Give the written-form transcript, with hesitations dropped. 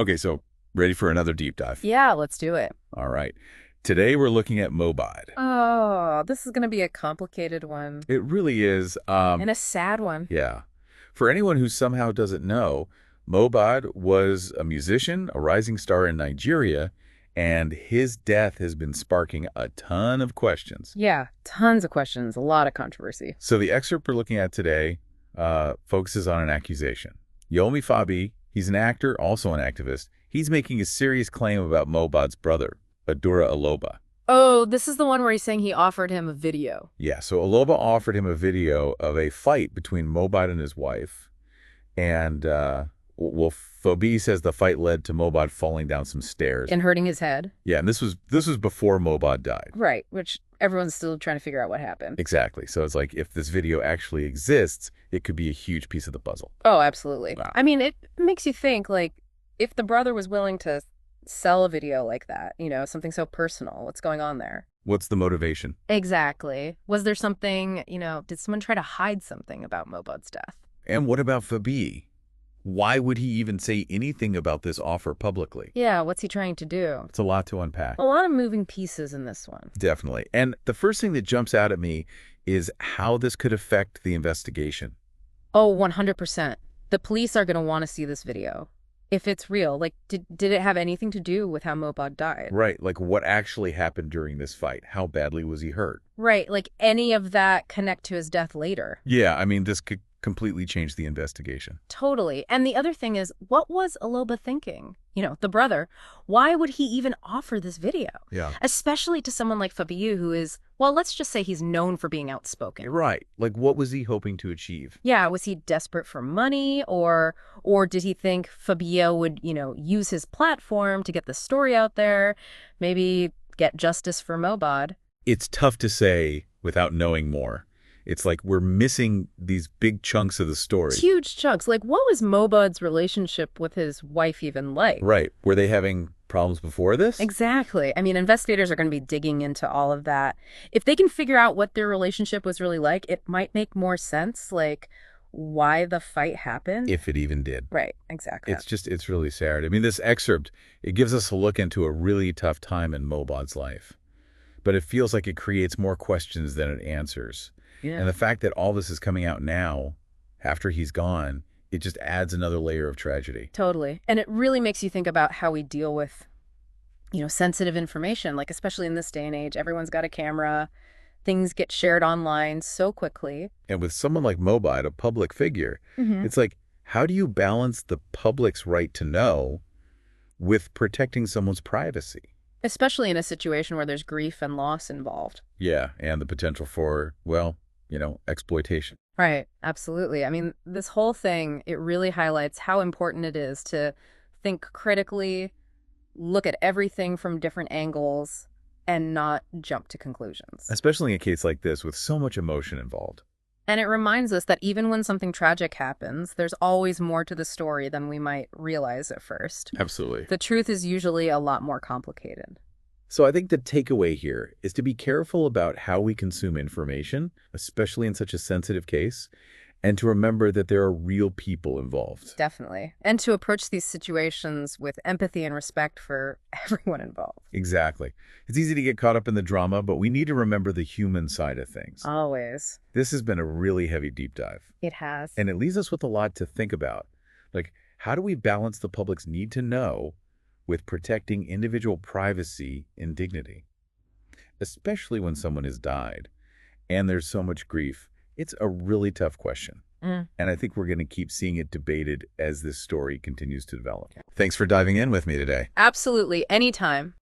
Okay, so ready for another deep dive? Yeah, let's do it. All right. Today we're looking at Mobad. Oh, this is going to be a complicated one It really is, and a sad one. yeah. For anyone who somehow doesn't know, Mobad was a musician, a rising star in Nigeria, and his death has been sparking a ton of questions. Yeah, tons of questions, a lot of controversy. So the excerpt we're looking at today focuses on an accusation. Yomi Fabi, he's an actor, also an activist. He's making a serious claim about Mobad's brother, Adura Aloba. Oh, this is the one where he's saying he offered him a video. Yeah, so Aloba offered him a video of a fight between Mobad and his wife. And, well, Fabi says the fight led to Mobad falling down some stairs. And hurting his head. Yeah, and this was before Mobad died. Right, which everyone's still trying to figure out what happened. Exactly. So it's like if this video actually exists, it could be a huge piece of the puzzle. Oh, absolutely. Wow. I mean, it makes you think, like, if the brother was willing to sell a video like that, something so personal, what's going on there? What's the motivation? Exactly. Was there something, did someone try to hide something about Mobad's death? And what about Fabi? Why would he even say anything about this offer publicly? Yeah, what's he trying to do? It's a lot to unpack. A lot of moving pieces in this one. Definitely. And the first thing that jumps out at me is how this could affect the investigation. Oh, 100%. The police are going to want to see this video. If it's real, like, did it have anything to do with how Mobad died? Right. Like what actually happened during this fight? How badly was he hurt? Right, like any of that connect to his death later. Yeah, I mean, this could completely change the investigation. Totally. And the other thing is, what was Aloba thinking? The brother. Why would he even offer this video? Yeah. Especially to someone like Fabiu, who is, well, let's just say he's known for being outspoken. Right. Like what was he hoping to achieve? Yeah, was he desperate for money or did he think Fabio would, use his platform to get the story out there, maybe get justice for Mobad? It's tough to say without knowing more. It's like we're missing these big chunks of the story. Huge chunks. Like, what was Mobad's relationship with his wife even like? Right. Were they having problems before this? Exactly. I mean, investigators are going to be digging into all of that. If they can figure out what their relationship was really like, it might make more sense, like, why the fight happened. If it even did. Right, exactly. It's really sad. I mean, this excerpt, it gives us a look into a really tough time in Mobad's life. But it feels like it creates more questions than it answers. Yeah. And the fact that all this is coming out now, after he's gone, it just adds another layer of tragedy. Totally. And it really makes you think about how we deal with, sensitive information, like especially in this day and age, everyone's got a camera, things get shared online so quickly. And with someone like Mobad, a public figure, it's like, how do you balance the public's right to know with protecting someone's privacy? Especially in a situation where there's grief and loss involved. Yeah, and the potential for, well, exploitation. Right, absolutely. I mean, this whole thing, it really highlights how important it is to think critically, look at everything from different angles, and not jump to conclusions. Especially in a case like this with so much emotion involved. And it reminds us that even when something tragic happens, there's always more to the story than we might realize at first. Absolutely. The truth is usually a lot more complicated. So I think the takeaway here is to be careful about how we consume information, especially in such a sensitive case, and to remember that there are real people involved. Definitely. And to approach these situations with empathy and respect for everyone involved. Exactly. It's easy to get caught up in the drama, but we need to remember the human side of things. Always. This has been a really heavy deep dive. It has. And it leaves us with a lot to think about. Like, how do we balance the public's need to know with protecting individual privacy and dignity? Especially when someone has died and there's so much grief. It's a really tough question. And I think we're going to keep seeing it debated as this story continues to develop. Thanks for diving in with me today. Absolutely. Anytime.